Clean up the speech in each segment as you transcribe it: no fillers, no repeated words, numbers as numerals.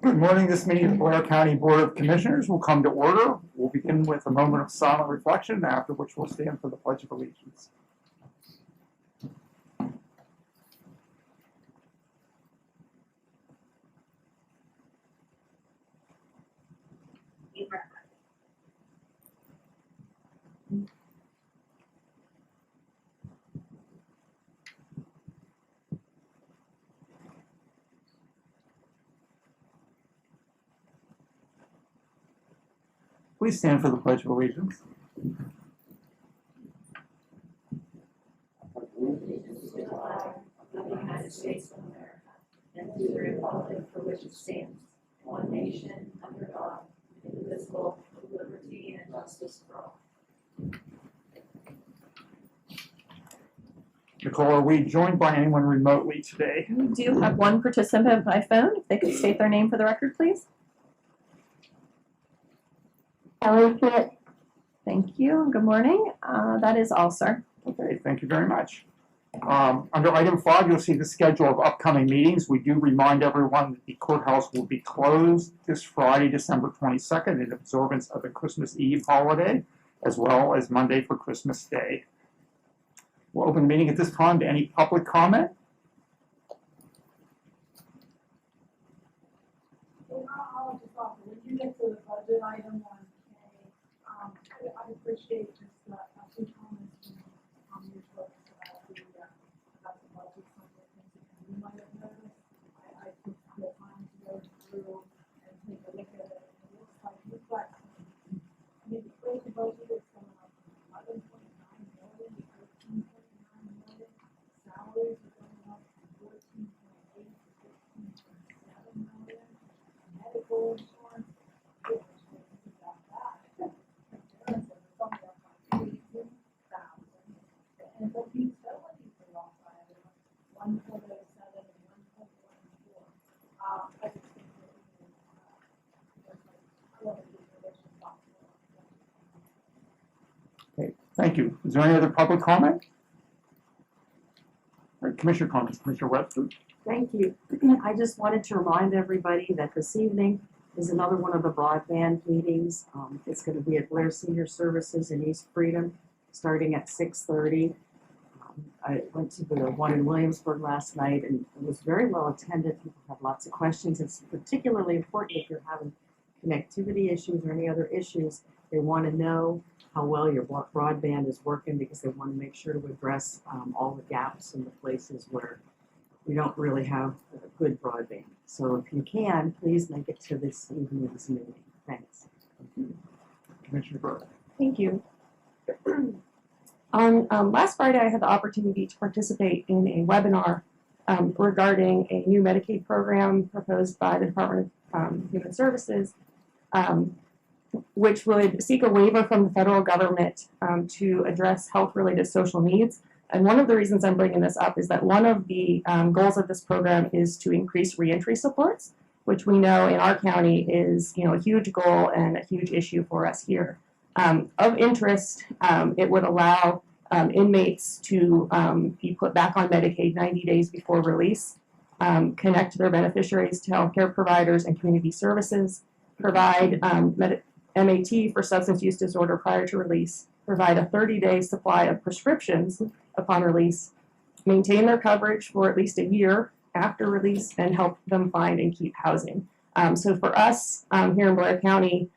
Good morning. This meeting of the Blair County Board of Commissioners will come to order. We'll begin with a moment of silent reflection, after which we'll stand for the Pledge of Allegiance. Please stand for the Pledge of Allegiance. Allegiance to the flag of the United States of America and to the republic for which it stands, one nation, under God, indivisible, with liberty and justice for all. Nicole, are we joined by anyone remotely today? We do have one participant by phone. If they could state their name for the record, please. Ellie Smith. Thank you. Good morning. That is all, sir. Okay, thank you very much. Under item 5, you'll see the schedule of upcoming meetings. We do remind everyone that the courthouse will be closed this Friday, December 22nd, in observance of the Christmas Eve holiday, as well as Monday for Christmas Day. We'll open the meeting at this time to any public comment. I'll just offer, when you get to the budget item on K, I appreciate just a few comments from your folks about the budget, some of the things that you might have noticed. I took the time to go through and take a look at it, and it looks like you've got, I mean, the total budget is going up from 11.9 million to 13.9 million. Salaries are going up from 14.8 to 15.7 million. Medical insurance, about that. Insurance is only up by 82,000. And the utilities are off by 1.07 and 1.14. I just think that I want to be responsible. Okay, thank you. Is there any other public comment? All right, Commissioner comments. Commissioner Webster. Thank you. I just wanted to remind everybody that this evening is another one of the broadband meetings. It's going to be at Blair Senior Services in East Freedom, starting at 6:30. I went to the one in Williamsburg last night, and it was very well attended. People have lots of questions. It's particularly important if you're having connectivity issues or any other issues. They want to know how well your broadband is working, because they want to make sure to address all the gaps in the places where we don't really have good broadband. So if you can, please make it to this evening's meeting. Thanks. Commissioner Burke. Thank you. On last Friday, I had the opportunity to participate in a webinar regarding a new Medicaid program proposed by the Department of Human Services, which would seek a waiver from the federal government to address health-related social needs. And one of the reasons I'm bringing this up is that one of the goals of this program is to increase reentry supports, which we know in our county is a huge goal and a huge issue for us here. Of interest, it would allow inmates to be put back on Medicaid 90 days before release, connect their beneficiaries to healthcare providers and community services, provide MAT for substance use disorder prior to release, provide a 30-day supply of prescriptions upon release, maintain their coverage for at least a year after release, and help them find and keep housing. So for us here in Blair County,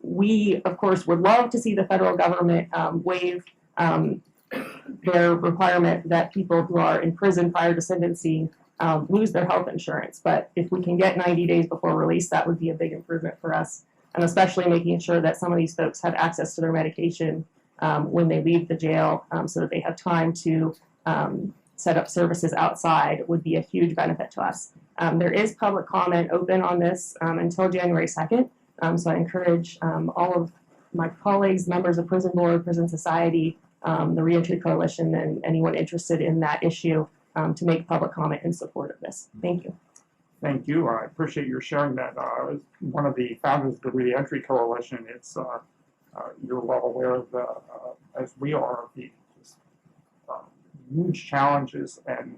we, of course, would love to see the federal government waive their requirement that people who are in prison prior to sentencing lose their health insurance. But if we can get 90 days before release, that would be a big improvement for us, and especially making sure that some of these folks have access to their medication when they leave the jail, so that they have time to set up services outside would be a huge benefit to us. There is public comment open on this until January 2nd, so I encourage all of my colleagues, members of Prison Board, Prison Society, the Reentry Coalition, and anyone interested in that issue to make public comment in support of this. Thank you. Thank you. I appreciate your sharing that. As one of the founders of the Reentry Coalition, it's you're well aware of the, as we are, the huge challenges and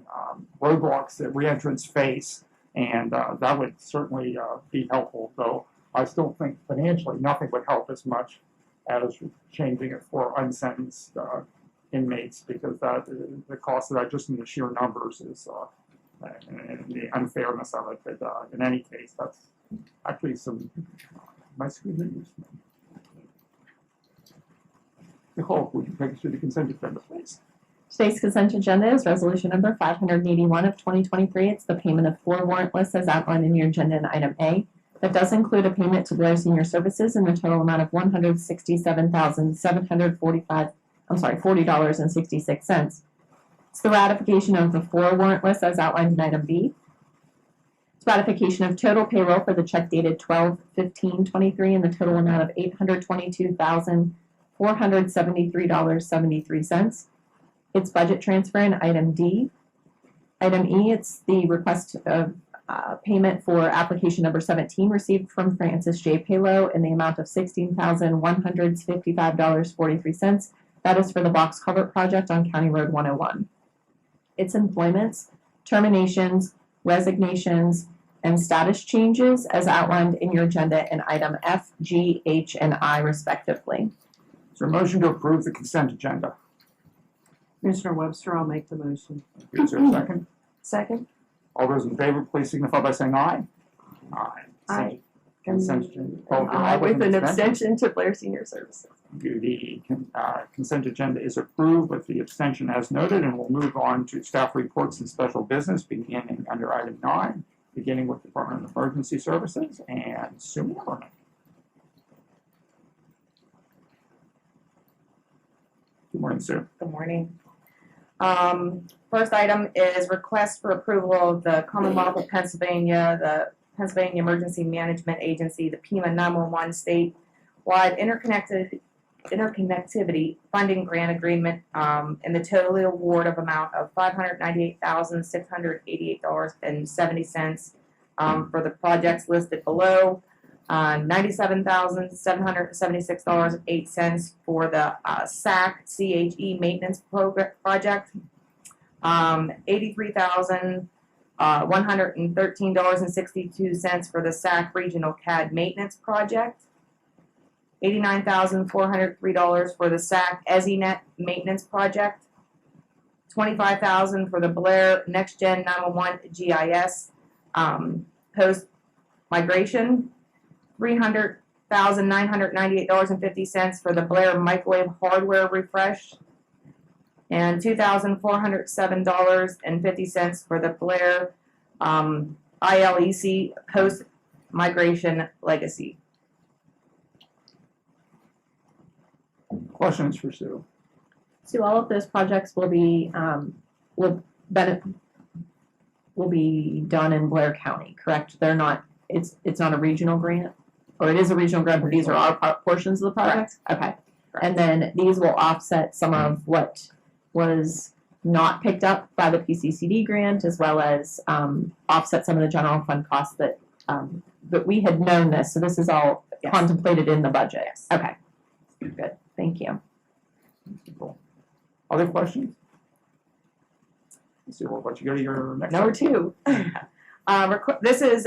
roadblocks that reentrants face And that would certainly be helpful, though I still think financially nothing would help as much as changing it for unsentenced inmates, because the cost of that just in the sheer numbers is and the unfairness of it. But in any case, that's actually some nice good news. Nicole, would you take us through the consent agenda, please? Today's consent agenda is resolution number 581 of 2023. It's the payment of 4 warrant lists as outlined in your agenda in item A. That does include a payment to Blair Senior Services in the total amount of $40.66. It's the ratification of the 4 warrant lists as outlined in item B. It's ratification of total payroll for the check dated 12/15/23 in the total amount of $822,473.73. It's budget transfer in item D. Item E, it's the request of payment for application number 17 received from Francis J. Palo in the amount of $16,155.43. That is for the box culvert project on County Road 101. Its employments, terminations, resignations, and status changes as outlined in your agenda in item F, G, H, and I respectively. Is there a motion to approve the consent agenda? Commissioner Webster, I'll make the motion. Is there a second? Second. All those in favor, please signify by saying aye. Aye. Aye. Consent agenda. Aye with an abstention to Blair Senior Services. The consent agenda is approved with the abstention as noted, and we'll move on to staff reports and special business beginning under item 9, beginning with Department of Emergency Services and Sue Mormon. Good morning, Sue. Good morning. First item is request for approval of the Commonwealth of Pennsylvania, the Pennsylvania Emergency Management Agency, the PEMA 911 statewide interconnectivity funding grant agreement, and the total award of amount of $598,688.70 for the projects listed below. $97,776.08 for the SAC CHE maintenance project. $83,113.62 for the SAC regional CAD maintenance project. $89,403 for the SAC EZINet maintenance project. $25,000 for the Blair Next Gen 911 GIS post migration. $300,998.50 for the Blair microwave hardware refresh, and $2,407.50 for the Blair ILEC post migration legacy. Questions for Sue? So all of those projects will be will be done in Blair County, correct? They're not. It's not a regional grant, or it is a regional grant, but these are our portions of the project. Okay, and then these will offset some of what was not picked up by the PCCD grant, as well as offset some of the general fund costs that we had known this. So this is all contemplated in the budget. Yes. Okay, good. Thank you. Other questions? Let's see what you go to your next. Number 2. This is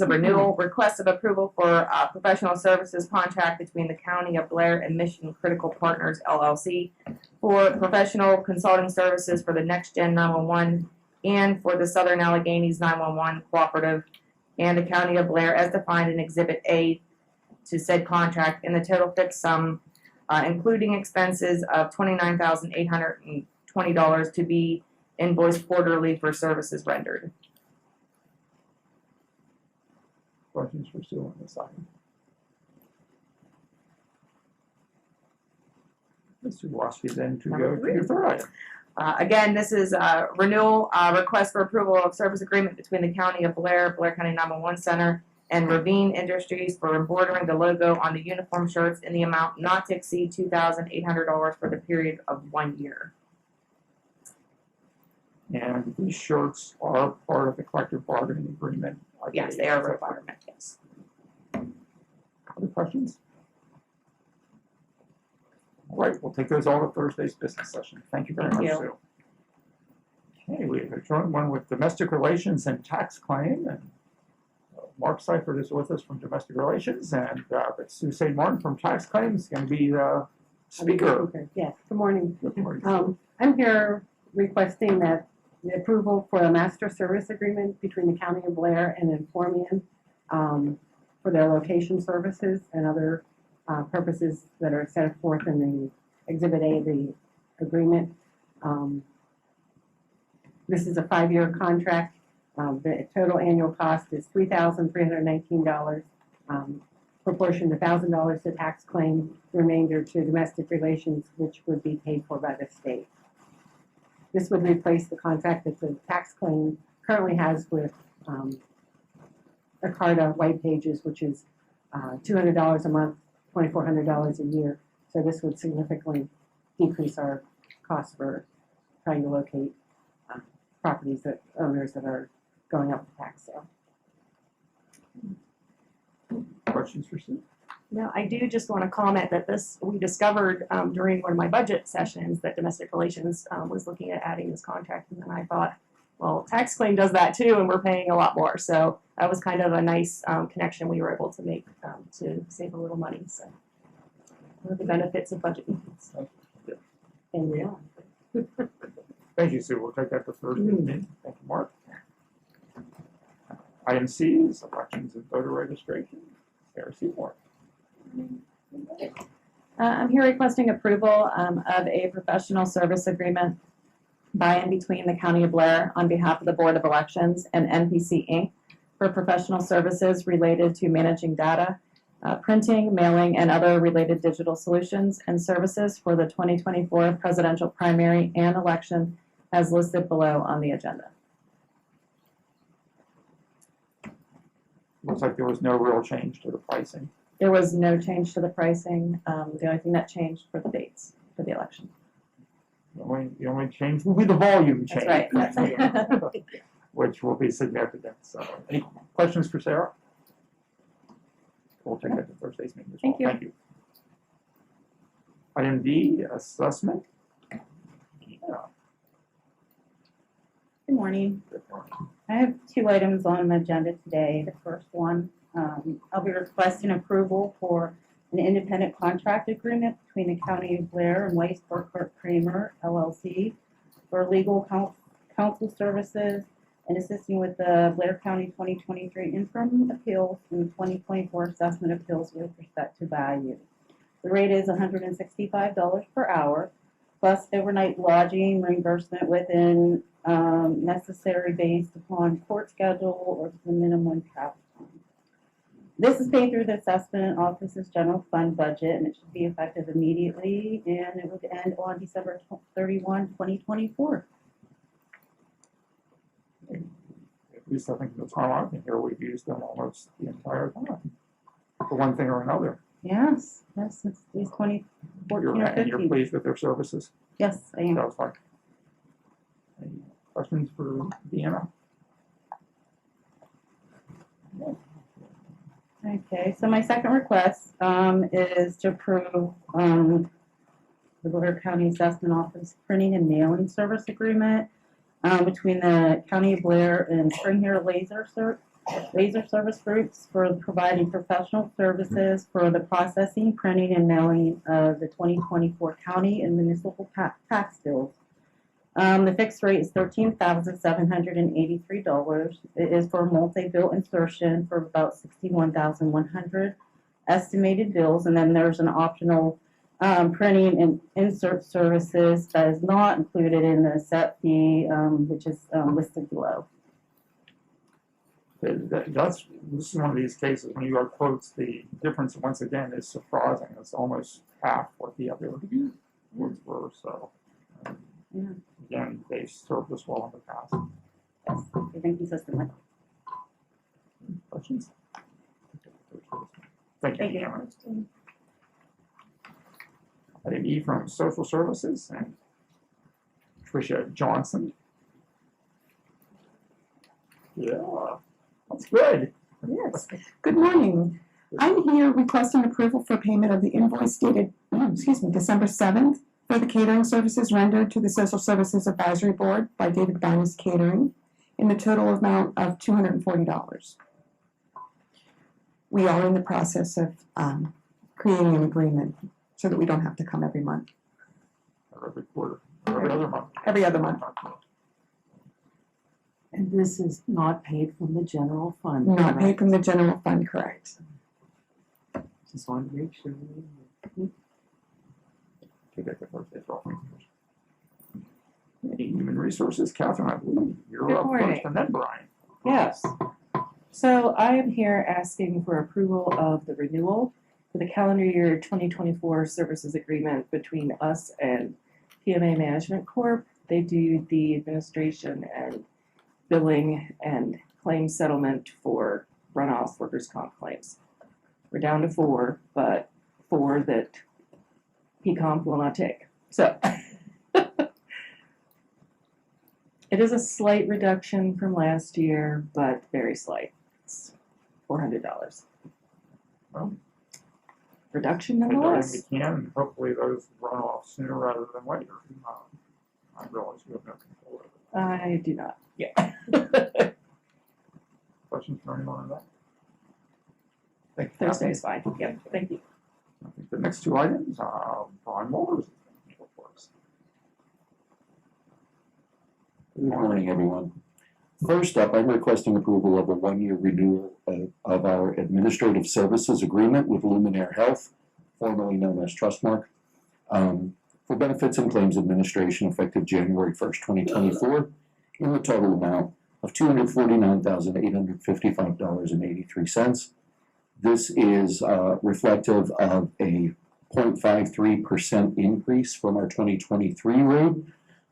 a renewal request of approval for professional services contract between the County of Blair and Mission Critical Partners LLC for professional consulting services for the Next Gen 911 and for the Southern Alleghenies 911 Cooperative and the County of Blair as defined in Exhibit A to said contract in the total fixed sum, including expenses of $29,820 to be invoiced quarterly for services rendered. Questions for Sue on this item? Mr. Woski, then to go to your third item. Again, this is a renewal request for approval of service agreement between the County of Blair, Blair County 911 Center, and Ravine Industries for embroidering the logo on the uniform shirts in the amount not to exceed $2,800 for the period of 1 year. And these shirts are part of the collective bargaining agreement. Yes, they are a requirement, yes. Other questions? All right, we'll take those all to Thursday's business session. Thank you very much, you. Sue. Okay, we have a joint one with domestic relations and tax claim, and Mark Seifert is with us from domestic relations, and Sue St. Martin from tax claims is going to be the speaker. Yes, good morning. Good morning. I'm here requesting that the approval for a master service agreement between the County of Blair and Informian for their location services and other purposes that are set forth in the Exhibit A of the agreement. This is a 5-year contract. The total annual cost is $3,319, proportioned $1,000 to tax claim, the remainder to domestic relations, which would be paid for by the state. This would replace the contract that the tax claim currently has with Acarta White Pages, which is $200 a month, $2,400 a year. So this would significantly decrease our costs for trying to locate properties that owners that are going up for tax sale. Questions for Sue? No, I do just want to comment that we discovered during one of my budget sessions that domestic relations was looking at adding this contract, and then I thought, well, tax claim does that too, and we're paying a lot more. So that was kind of a nice connection we were able to make to save a little money. So one of the benefits of budget meetings. And we are. Thank you, Sue. We'll take that to Thursday evening. Thank you, Mark. Item C is elections and voter registration. Sarah Seymour. I'm here requesting approval of a professional service agreement by and between the County of Blair on behalf of the Board of Elections and NPC Inc. for professional services related to managing data, printing, mailing, and other related digital solutions and services for the 2024 presidential primary and election as listed below on the agenda. Looks like there was no real change to the pricing. There was no change to the pricing. The only thing that changed for the dates for the election. The only change will be the volume change. That's right. Which will be significant. So, any questions for Sarah? We'll take that to Thursday's meeting as well. Thank you. Thank you. Item D, assessment. Yeah. Good morning. Good morning. I have 2 items on the agenda today. The first one, I'll be requesting approval for an independent contract agreement between the County of Blair and Weiss Burkhardt Kramer LLC for legal counsel services and assisting with the Blair County 2023 interim appeals and 2024 assessment appeals with respect to value. The rate is $165 per hour, plus overnight lodging reimbursement within necessary based upon court schedule or the minimum cap time. This is paid through the assessment office's general fund budget, and it should be effective immediately, and it would end on December 31, 2024. At least I think the time I've been here, we've used them almost the entire time, for one thing or another. Yes, since these 2014 or And you're 15. pleased with their services? Yes, I am. That was fine. Any questions for Deanna? Okay, so my second request is to approve the Blair County Assessment Office printing and mailing service agreement between the County of Blair and Spring Hill Laser Service Groups for providing professional services for the processing, printing, and mailing of the 2024 county and municipal tax bills. The fixed rate is $13,783. It is for multi-bill insertion for about $61,100 estimated bills, and then there's an optional printing and insert services that is not included in the set fee, which is listed below. This is one of these cases when you got quotes, the difference once again is surprising. It's almost half what the other quotes were. So again, they've served us well in the past. Yes, they've been consistently. Questions? Thank you. Thank you. Deanna. Item E from Social Services and Tricia Johnson. Yeah, that's good. Yes. Good morning. I'm here requesting approval for payment of the invoice dated, December 7th, For the catering services rendered to the Social Services Advisory Board by David Bynus Catering in the total amount of $240. We are in the process of creating an agreement so that we don't have to come every month, Or every quarter, or every other month. every other month. And this is not paid from the general fund. Not correct? paid from the general fund, correct? Just wanted to make sure. Take that first, that's all. Hey, Human Resources, Catherine, I believe you're Good up morning. first, and then Brian. Yes. So I am here asking for approval of the renewal for the calendar year 2024 services agreement between us and PMA Management Corp. They do the administration and billing and claim settlement for runoff workers' comp claims. We're down to 4, but 4 that PComp will not take. So it is a slight reduction from last year, but very slight. It's $400. Well, Reduction we've done nonetheless. we can, and hopefully those run off sooner rather than later. I realize we have no control over it. I do not. Yeah. Questions for anyone on that? Thank you, Thursday Catherine. is fine. Yep, thank you. I think the next 2 items, Brian Mulder's. Good morning, everyone. First up, I'm requesting approval of a 1-year renewal of our administrative services agreement with Luminaire Health, formerly known as Trustmark, for benefits and claims administration effective January 1st, 2024, in the total amount of $249,855.83. This is reflective of a 0.53% increase from our 2023 rate,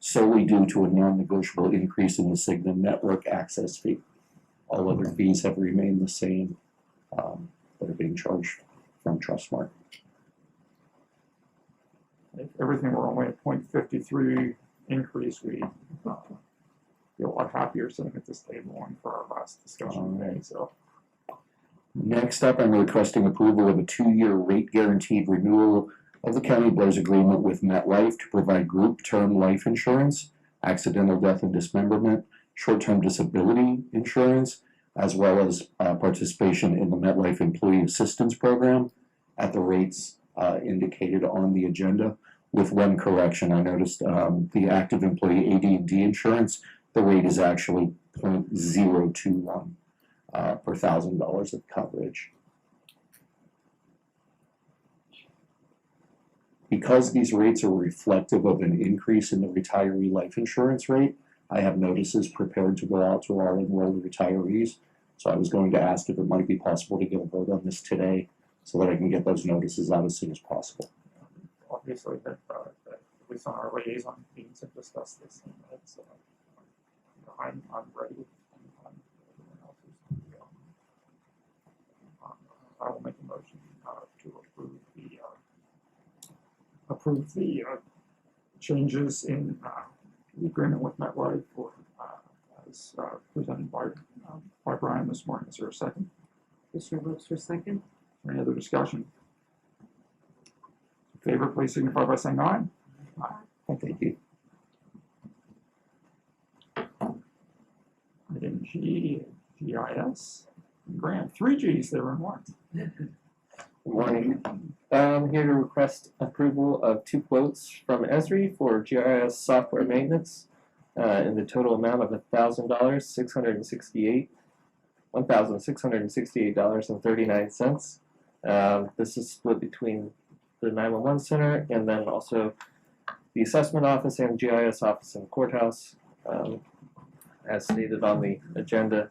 solely due to a non-negotiable increase in the Cigna network access fee. All other fees have remained the same that are being charged from Trustmark. If everything were only a 0.53 increase, we feel a lot happier sitting at this table and for our last discussion today, so. Next up, I'm requesting approval of a 2-year rate guaranteed renewal of the County of Blair's agreement with MetLife to provide group term life insurance, accidental death and dismemberment, short-term disability insurance, as well as participation in the MetLife Employee Assistance Program at the rates indicated on the agenda. With one correction, I noticed the active employee AD&D insurance, the rate is actually 0.021 per $1,000 of coverage. Because these rates are reflective of an increase in the retiree life insurance rate, I have notices prepared to go out to all enrolled retirees. So I was going to ask if it might be possible to get a vote on this today so that I can get those notices out as soon as possible. Obviously, that at least on our liaison meetings have discussed this, and it's, I'm ready. Everyone else is, I will make a motion to approve the changes in the agreement with MetLife for as presented by Brian this morning. Is there a second? Commissioner Webster, second. Any other discussion? In favor, please signify by saying aye. Aye. Thank you. Item G, GIS, grant, 3 Gs there in one. Good morning. I'm here to request approval of 2 quotes from Esri for GIS software maintenance in the total amount of $1,668.39. This is split between the 911 center and then also the assessment office and GIS office in the courthouse, as stated on the agenda.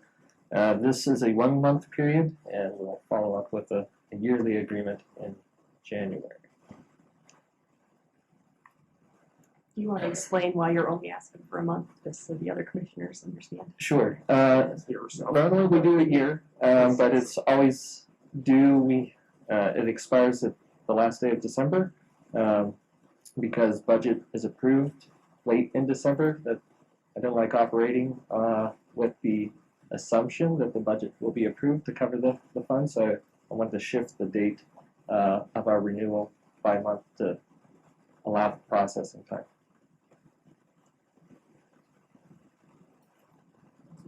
This is a 1-month period, and we'll follow up with a yearly agreement in January. Do you want to explain why you're only asking for a month, just so the other commissioners understand? Sure. Here, so. Normally we do a year, but it's always due. It expires at the last day of December because budget is approved late in December. That I don't like operating with the assumption that the budget will be approved to cover the fund. So I want to shift the date of our renewal by a month to allow for processing time.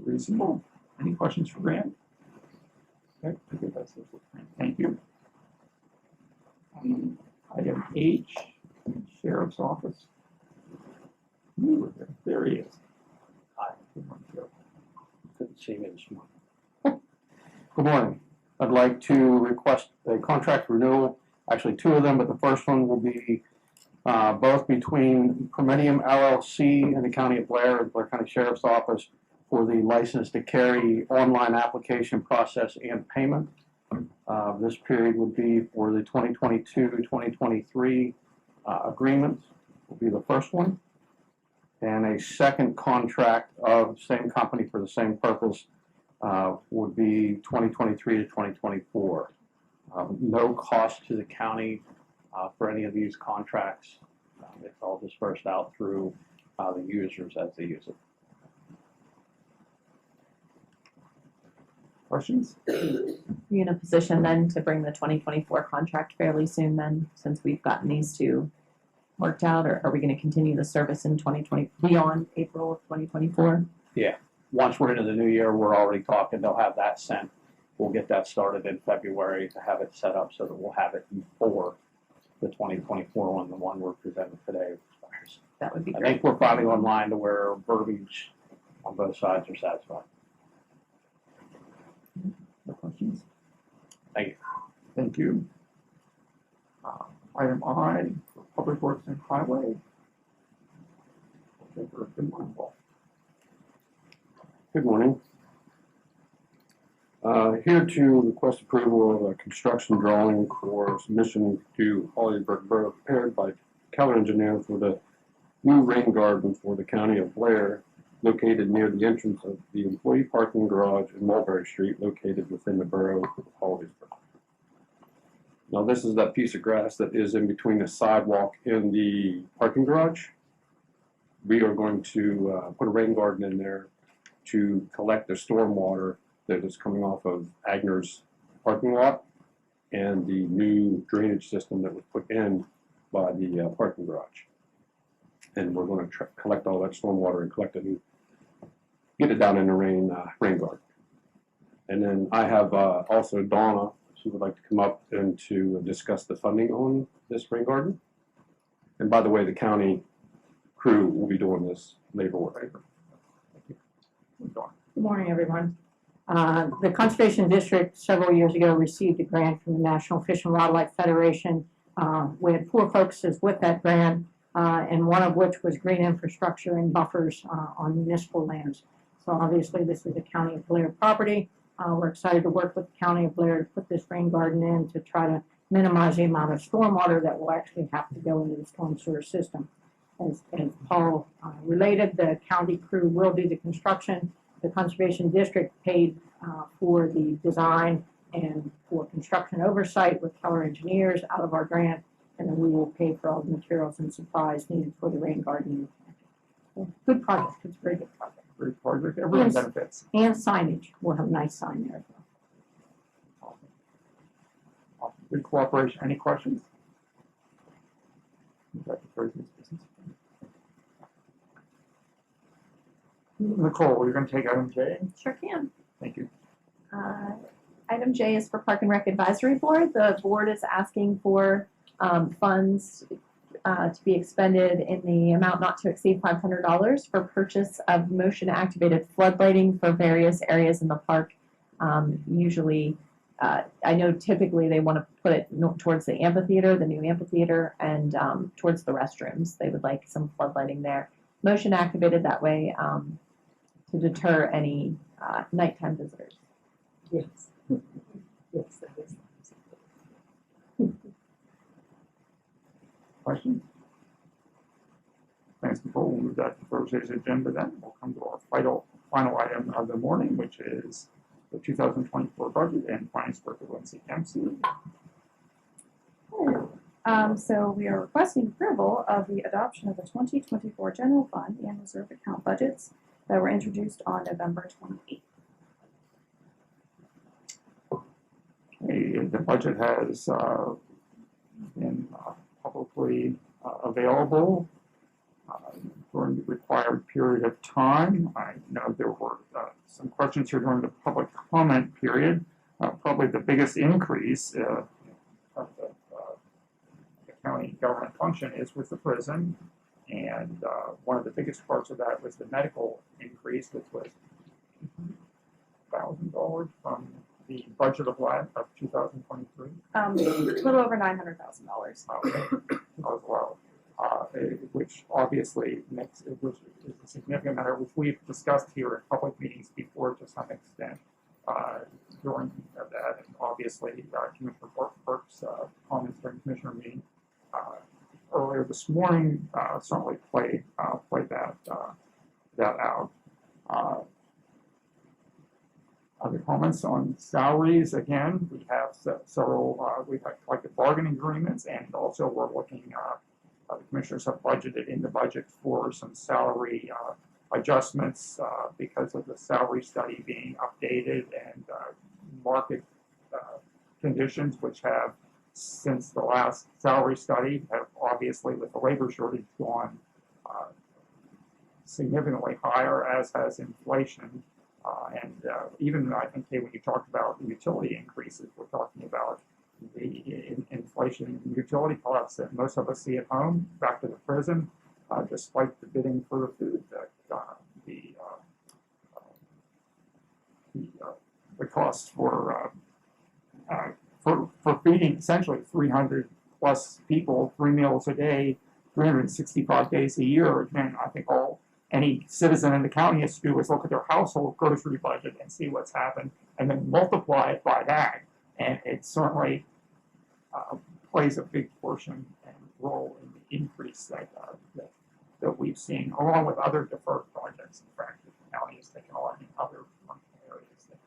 Reasonable. Any questions for Grant? Okay, I think that's it. Thank you. Item H, Sheriff's Office. Ooh, there he is. Hi. Good morning, Sheriff. Couldn't see me this morning. Good morning. I'd like to request a contract renewal, actually two of them, but the first one will be both between Promedium LLC and the County of Blair and Blair County Sheriff's Office for the license to carry online application process and payment. This period would be for the 2022-2023 agreement will be the first one. And a second contract of the same company for the same purpose would be 2023 to 2024. No cost to the county for any of these contracts. It's all dispersed out through the users as they use it. Questions? Are you in a position then to bring the 2024 contract fairly soon then, since we've gotten these two worked out, or are we going to continue the service in 2020 beyond April of 2024? Once we're into the new year, we're already talking, they'll have that sent. We'll get that started in February to have it set up so that we'll have it before the 2024 one, the one we're presenting today expires. That would be I great. think we're finally online to where verbiage on both sides are satisfied. No questions? Thank you. Thank you. Item I, Public Works and Highway. Okay, good morning, Paul. Good morning. Here to request approval of a construction drawing for submission to Hollywood Borough prepared by Keller Engineer for the new rain garden for the County of Blair, located near the entrance of the employee parking garage in Mulberry Street, located within the borough of Hollidaysburg. Now, this is that piece of grass that is in between the sidewalk and the parking garage. We are going to put a rain garden in there to collect the stormwater that is coming off of Agner's parking lot and the new drainage system that was put in by the parking garage. And we're going to collect all that stormwater and collect it and get it down in the rain garden. And then I have also Donna. She would like to come up and to discuss the funding on this rain garden. And by the way, the county crew will be doing this labor work. Good morning, everyone. The Conservation District several years ago received a grant from the National Fish and Wildlife Federation. We had 4 focuses with that grant, and one of which was green infrastructure and buffers on municipal lands. So obviously this is a County of Blair property. We're excited to work with the County of Blair to put this rain garden in to try to minimize the amount of stormwater that will actually have to go into the storm sewer system. As Paul related, the county crew will do the construction. The Conservation District paid for the design and for construction oversight with Keller Engineers out of our grant, and then we will pay for all the materials and supplies needed for the rain garden. Good project. It's a very good project. Great project, everyone Yes. benefits. And signage. We'll have a nice sign there as well. Awesome. Good cooperation. Any questions? Nicole, you're going to take item J? Sure can. Thank you. Item J is for Park and Rec Advisory Board. The board is asking for funds to be expended in the amount not to exceed $500 for purchase of motion-activated floodlighting for various areas in the park. Usually, I know typically they want to put it towards the amphitheater, the new amphitheater, and towards the restrooms. They would like some floodlighting there. Motion-activated that way to deter any nighttime visitors. Yes. Yes, that is. Questions? Thanks, Nicole. We'll move that to Thursday's agenda then. We'll come to our final item of the morning, which is the 2024 budget and finance director Lindsay MC. So we are requesting approval of the adoption of the 2024 general fund and reserve account budgets that were introduced on November 28th. The budget has been publicly available during the required period of time. I know there were some questions here during the public comment period. Probably the biggest increase of the county government function is with the prison. And one of the biggest parts of that was the medical increase, which was $1,000 from the budget of 2023. A little over $900,000. As well, which obviously makes it was is a significant matter, which we've discussed here in public meetings before to some extent during that, and obviously Commissioner Burke's comments during Commissioner meeting earlier this morning certainly played that out. Other comments on salaries? Again, we have several. We've had collective bargaining agreements, and also we're looking. The commissioners have budgeted in the budget for some salary adjustments because of the salary study being updated and market conditions, which have since the last salary study have obviously with the labor shortage gone significantly higher, as has inflation. And even I think, Kay, when you talked about the utility increases, we're talking about the inflation in utility costs that most of us see at home, back to the prison, despite the bidding for food that the cost for feeding essentially 300 plus people, 3 meals a day, 365 days a year. Again, I think any citizen in the county has to do is look at their household grocery budget and see what's happened, and then multiply it by that. And it certainly plays a big portion and role in the increase that we've seen, along with other deferred projects. In fact, the county has taken on in other areas that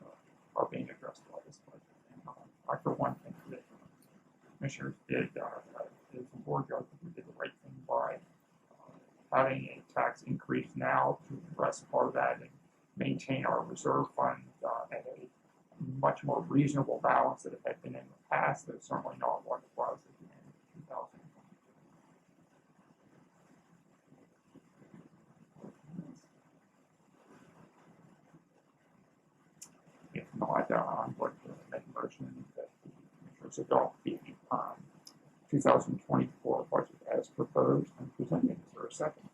are being addressed by this budget. And I, for one, think that commissioners did, as a board judge, we did the right thing by having a tax increase now to address part of that and maintain our reserve fund at a much more reasonable balance than it had been in the past. That's certainly not what it was at the end of 2000. If not, I'm going to make a motion that the commissioners adopt the 2024 budget as proposed and presented. Is there a second?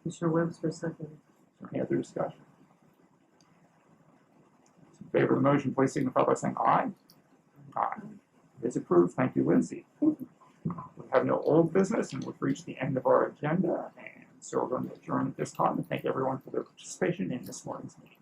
Commissioner Webster, second. Is there any other discussion? In favor of the motion, please signify by saying aye. Aye. It is approved. Thank you, Lindsay. We have no old business, and we've reached the end of our agenda, and so we're going to adjourn at this time and thank everyone for their participation in this morning's meeting.